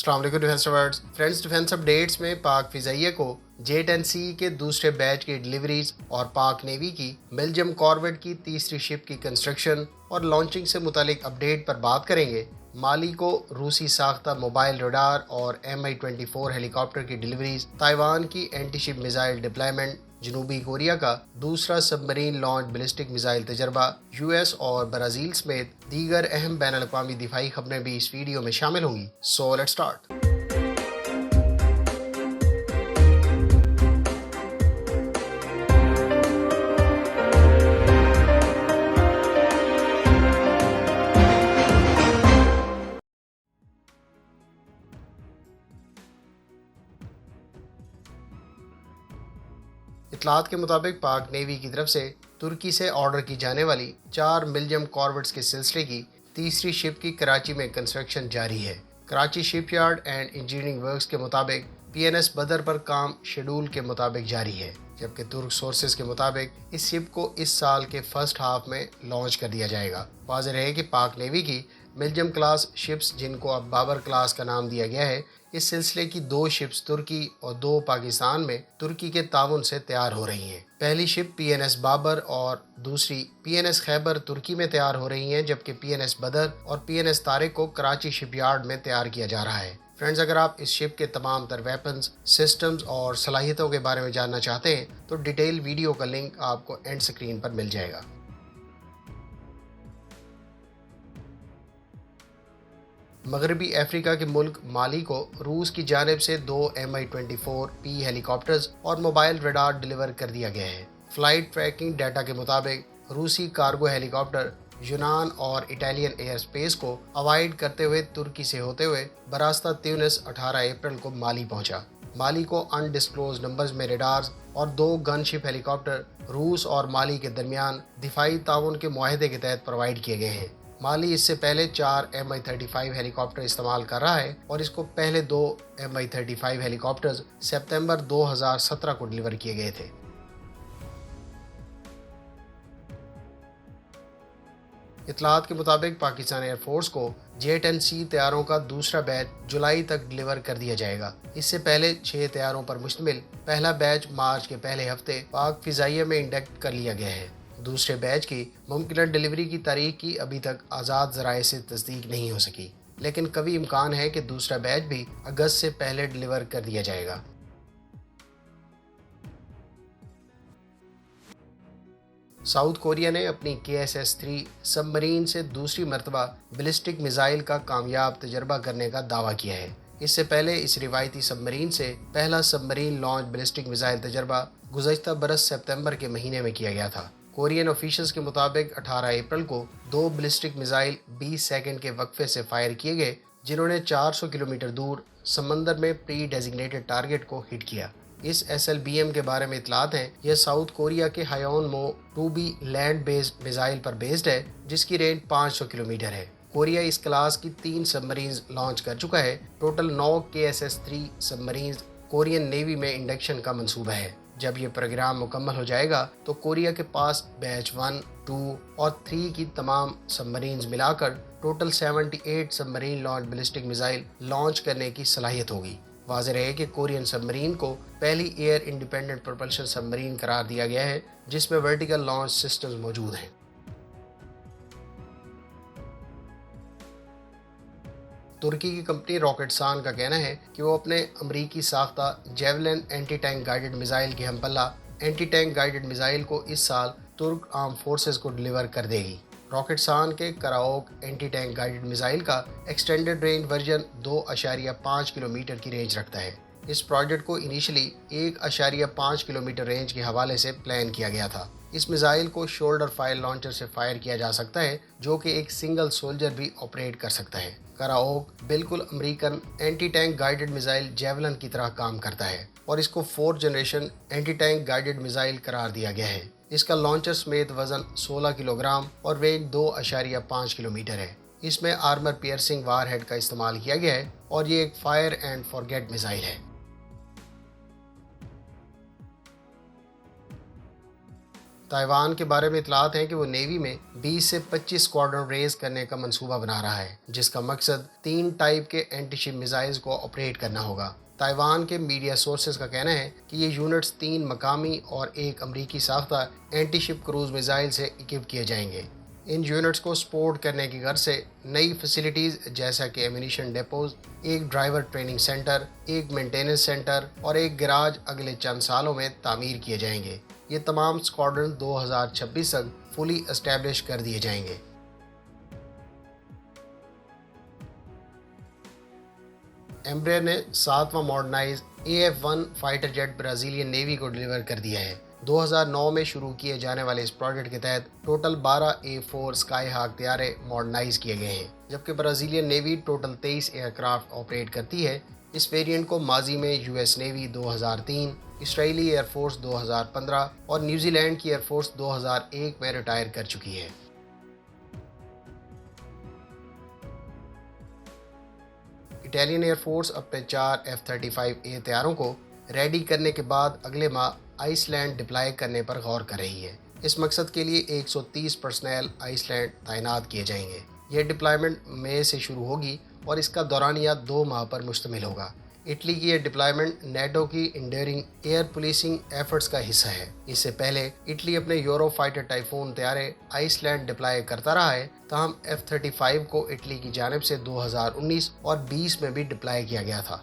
अस्सलाम वालेकुम defence awards friends. Defence updates में पाक फिजाइया को J-10C के दूसरे बैच की डिलीवरीज और पाक नेवी की बेल्जियम कॉर्वेट की तीसरी शिप की कंस्ट्रक्शन और लॉन्चिंग से मुतालिक अपडेट पर बात करेंगे। माली को रूसी साख्ता मोबाइल रडार और Mi-24 हेलीकॉप्टर की डिलीवरीज, ताइवान की एंटी शिप मिसाइल डिप्लॉयमेंट, जनूबी कोरिया का दूसरा सबमरीन लॉन्च बैलिस्टिक मिसाइल तजर्बा, US और ब्राज़ील समेत दीगर अहम बैन अल-अक़वामी दिफाई खबरें भी इस वीडियो में शामिल होंगी। So let's start. इतलात के मुताबिक पाक नेवी की तरफ से तुर्की से ऑर्डर की जाने वाली 4 बेल्जियम कॉर्वेट्स के सिलसिले की तीसरी शिप की कराची में कंस्ट्रक्शन जारी है। Karachi shipyard and engineering works के मुताबिक PNS बदर पर काम शेड्यूल के मुताबिक जारी है, जबकि तुर्क सोर्सेज के मुताबिक इस शिप को इस साल के फर्स्ट हाफ में लॉन्च कर दिया जाएगा। वाज़ेह रहे कि पाक नेवी की बेल्जियम क्लास शिप्स, जिनको अब बाबर क्लास का नाम दिया गया है, इस सिलसिले की 2 शिप्स तुर्की और 2 पाकिस्तान में तुर्की के ताउन से तैयार हो रही हैं। पहली शिप PNS बाबर और दूसरी PNS खैबर तुर्की में तैयार हो रही हैं, जबकि PNS बदर और PNS तारिक को कराची शिपयार्ड में तैयार किया जा रहा है। फ्रेंड्स, अगर आप इस शिप के तमाम तर वेपन्स, सिस्टम्स और सलाहियतों के बारे में जानना चाहते हैं तो डिटेल वीडियो का लिंक आपको एंड स्क्रीन पर मिल जाएगा। मगरबी अफ्रीका के मुल्क माली को रूस की जानिब से 2 Mi-24P हेलीकॉप्टर्स और मोबाइल रडार डिलीवर कर दिया गया है। फ्लाइट ट्रैकिंग डाटा के मुताबिक रूसी कार्गो हेलीकॉप्टर यूनान और इटालियन एयर स्पेस को अवॉइड करते हुए तुर्की से होते हुए बरास्ता ट्यूनिस 18 अप्रैल को माली पहुंचा। माली को अनडिस्क्लोज नंबर्स में रडार्स और 2 गनशिप हेलीकॉप्टर रूस और माली के दरमियान दिफाई ताउन के मुआहदे के तहत प्रोवाइड किए गए हैं। माली इससे पहले 4 Mi-35 हेलीकॉप्टर इस्तेमाल कर रहा है और इसको पहले 2 Mi-35 हेलीकॉप्टर्स सितंबर 2017 को डिलीवर किए गए थे। इतलात के मुताबिक पाकिस्तान एयरफोर्स को J-10C तैयारों का दूसरा बैच जुलाई तक डिलीवर कर दिया जाएगा। इससे पहले 6 तैयारों पर मुश्तमिल पहला बैच मार्च के पहले हफ्ते पाक फिजाइया में इंडक्ट कर लिया गया है। दूसरे बैच की मुमकिन डिलीवरी की तारीख की अभी तक आज़ाद ज़राए से तस्दीक नहीं हो सकी, लेकिन कभी इम्कान है कि दूसरा बैच भी अगस्त से पहले डिलीवर कर दिया जाएगा। साउथ कोरिया ने अपनी KSS-3 सबमरीन से दूसरी मरतबा बैलिस्टिक मिसाइल का कामयाब तजर्बा करने का दावा किया है। इससे पहले इस रिवायती सबमरीन से पहला सबमरीन लॉन्च बैलिस्टिक मिसाइल तजर्बा गुज़श्ता बरस सितंबर के महीने में किया गया था। कोरियन ऑफिशियल्स के मुताबिक 18 अप्रैल को 2 बैलिस्टिक मिसाइल 20 सेकंड के वक्फे से फायर किए गए, जिन्होंने 400 किलोमीटर दूर समंदर में प्री डेजिग्नेटेड टारगेट को हिट किया। इस SLBM के बारे में इतलात हैं, यह साउथ कोरिया के हायोनमो 2B लैंड बेस्ड मिसाइल पर बेस्ड है, जिसकी रेंज 500 किलोमीटर है। कोरिया इस क्लास की 3 सबमरीन्स लॉन्च कर चुका है। Total 9 KSS-3 submarines Korean navy में इंडक्शन का मंसूबा है। जब ये प्रोग्राम मुकम्मल हो जाएगा तो कोरिया के पास बैच 1, 2 और 3 की तमाम सबमरीन्स मिलाकर total 78 submarine launch ballistic missile launch करने की सलाहियत होगी। वाज़ेह रहे कि कोरियन सबमरीन को पहली एयर इंडिपेंडेंट प्रोपल्शन सबमरीन करार दिया गया है, जिसमें वर्टिकल लॉन्च सिस्टम्स मौजूद हैं। तुर्की की कंपनी रॉकेटसान का कहना है कि वो अपने अमरीकी साख्ता javelin anti tank guided missile के हमपल्ला एंटी टैंक गाइडेड मिसाइल को इस साल तुर्क आर्म फोर्सेस को डिलीवर कर देगी। रॉकेटसान के कराओक एंटी टैंक गाइडेड मिसाइल का एक्सटेंडेड रेंज वर्जन 2.5 किलोमीटर की रेंज रखता है। इस प्रोजेक्ट को इनिशियली 1.5 किलोमीटर रेंज के हवाले से प्लान किया गया था। इस मिसाइल को शोल्डर फायर लॉन्चर से फायर किया जा सकता है, जो कि एक सिंगल सोल्जर भी ऑपरेट कर सकता है। कराओक बिल्कुल American anti tank guided missile javelin की तरह काम करता है और इसको 4th generation anti tank guided missile करार दिया गया है। इसका लॉन्चर समेत वजन 16 किलोग्राम और रेंज 2.5 किलोमीटर है। इसमें आर्मर पियर्सिंग वारहेड का इस्तेमाल किया गया है और ये एक फायर एंड फॉरगेट मिसाइल है। تائیوان کے بارے میں اطلاعات ہیں کہ وہ نیوی میں 20 سے 25 اسکواڈرن ریز کرنے کا منصوبہ بنا رہا ہے، جس کا مقصد 3 ٹائپ کے اینٹی شپ میزائلز کو آپریٹ کرنا ہوگا۔ تائیوان کے میڈیا سورسز کا کہنا ہے کہ یہ یونٹس 3 مقامی اور ایک امریکی ساختہ اینٹی شپ کروز میزائل سے اکوپ کیے جائیں گے۔ ان یونٹس کو سپورٹ کرنے کی غرض سے نئی فیسلٹیز جیسا کہ ایمونیشن ڈیپوز، ایک ڈرائیور ٹریننگ سینٹر، ایک مینٹیننس سینٹر اور ایک گراج اگلے چند سالوں میں تعمیر کیے جائیں گے۔ یہ تمام اسکواڈرن 2026 تک فلی اسٹیبلش کر دیے جائیں گے۔ ایمبریئر نے 7واں modernise AF-1 fighter jet Brazilian navy کو ڈیلیور کر دیا ہے۔ 2009 میں شروع کیے جانے والے اس پروجیکٹ کے تحت ٹوٹل 12 A4 اسکائی ہاک طیارے ماڈرنائز کیے گئے ہیں، جبکہ Brazilian navy total 23 aircraft operate کرتی ہے۔ اس ویریئنٹ کو ماضی میں US navy 2003، Israeli air force 2015 اور نیوزی لینڈ کی ایئر فورس 2001 میں ریٹائر کر چکی ہے۔ اٹالین ایئر فورس اپنے 4 F-35A طیاروں کو ریڈی کرنے کے بعد اگلے ماہ آئس لینڈ ڈپلائی کرنے پر غور کر رہی ہے۔ اس مقصد کے لیے 130 پرسنل آئس لینڈ تعینات کیے جائیں گے۔ یہ ڈپلائمنٹ مئی سے شروع ہوگی اور اس کا دورانیہ 2 ماہ پر مشتمل ہوگا۔ اٹلی کی یہ ڈپلائمنٹ نیٹو کی انڈیورنگ ایئر پولیسنگ ایفرٹس کا حصہ ہے۔ اس سے پہلے اٹلی اپنے یورو فائٹر ٹائفون طیارے آئس لینڈ ڈپلائی کرتا رہا ہے، تاہم F-35 کو اٹلی کی جانب سے 2019 اور 20 میں بھی ڈپلائی کیا گیا تھا۔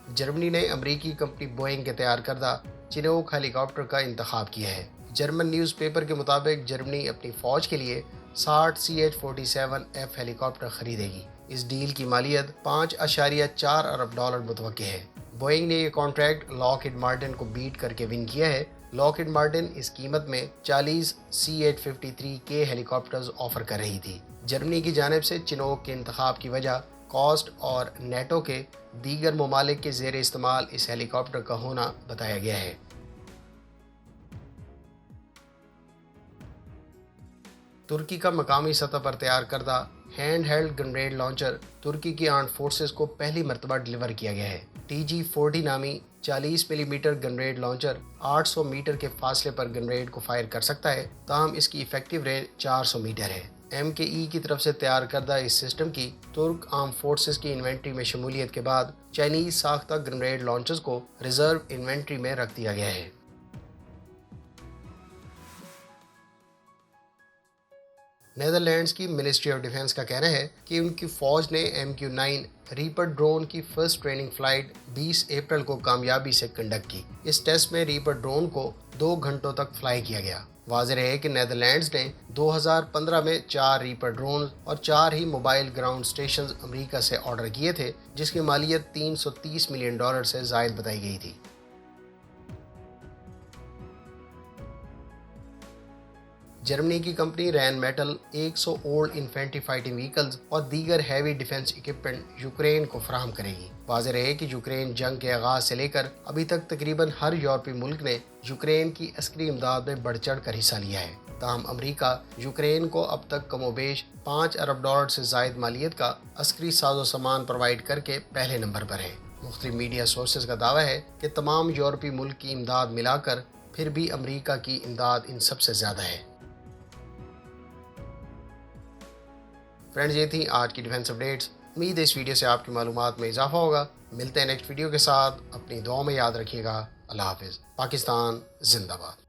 جرمنی نے امریکی کمپنی بوئنگ کے تیار کردہ چنوک ہیلی کاپٹر کا انتخاب کیا ہے۔ جرمن نیوز پیپر کے مطابق جرمنی اپنی فوج کے لیے 60 CH-47F ہیلی کاپٹر خریدے گی۔ اس ڈیل کی مالیت $5.4 ارب متوقع ہے۔ بوئنگ نے یہ کانٹریکٹ لاک ہیڈ مارٹن کو بیٹ کر کے ون کیا ہے۔ لاک ہیڈ مارٹن اس قیمت میں 40 CH-53K ہیلی کاپٹرز آفر کر رہی تھی۔ جرمنی کی جانب سے چنوک کے انتخاب کی وجہ کاسٹ اور نیٹو کے دیگر ممالک کے زیر استعمال اس ہیلی کاپٹر کا ہونا بتایا گیا ہے۔ ترکی کا مقامی سطح پر تیار کردہ ہینڈ ہیلڈ گرنیڈ لانچر ترکی کی آرمڈ فورسز کو پہلی مرتبہ ڈیلیور کیا گیا ہے۔ TG-40 نامی 40 ملی میٹر گرنیڈ لانچر 800 میٹر کے فاصلے پر گرنیڈ کو فائر کر سکتا ہے، تاہم اس کی ایفیکٹو رینج 400 میٹر ہے۔ MKE کی طرف سے تیار کردہ اس سسٹم کی ترک آرم فورسز کی انوینٹری میں شمولیت کے بعد چائنیز ساختہ گرنیڈ لانچرز کو ریزرو انوینٹری میں رکھ دیا گیا ہے۔ نیدرلینڈز کی منسٹری آف ڈیفنس کا کہنا ہے کہ ان کی فوج نے MQ-9 ریپر ڈرون کی فرسٹ ٹریننگ فلائٹ 20 اپریل کو کامیابی سے کنڈکٹ کی۔ اس ٹیسٹ میں ریپر ڈرون کو 2 گھنٹوں تک فلائی کیا گیا۔ واضح ہے کہ نیدرلینڈز نے 2015 میں 4 ریپر ڈرونز اور 4 ہی موبائل گراؤنڈ سٹیشنز امریکہ سے آرڈر کیے تھے، جس کی مالیت $330 ملین سے زائد بتائی گئی تھی۔ جرمنی کی company Rheinmetall 100 old infantry fighting vehicles اور دیگر ہیوی ڈیفنس اکوپمنٹ یوکرین کو فراہم کرے گی۔ واضح رہے کہ یوکرین جنگ کے آغاز سے لے کر ابھی تک تقریباً ہر یورپی ملک نے یوکرین کی عسکری امداد میں بڑھ چڑھ کر حصہ لیا ہے، تاہم امریکہ یوکرین کو اب تک کم و بیش $5 ارب سے زائد مالیت کا عسکری ساز و سامان پرووائڈ کر کے پہلے نمبر پر ہے۔ مختلف میڈیا سورسز کا دعویٰ ہے کہ تمام یورپی ملک کی امداد ملا کر پھر بھی امریکہ کی امداد ان سب سے زیادہ ہے۔ فرینڈز، یہ تھی آج کی ڈیفنس اپڈیٹس۔ امید ہے اس ویڈیو سے آپ کی معلومات میں اضافہ ہوگا۔ ملتے ہیں نیکسٹ ویڈیو کے ساتھ، اپنی دعاؤں میں یاد رکھیے گا۔ اللہ حافظ۔ پاکستان زندہ باد۔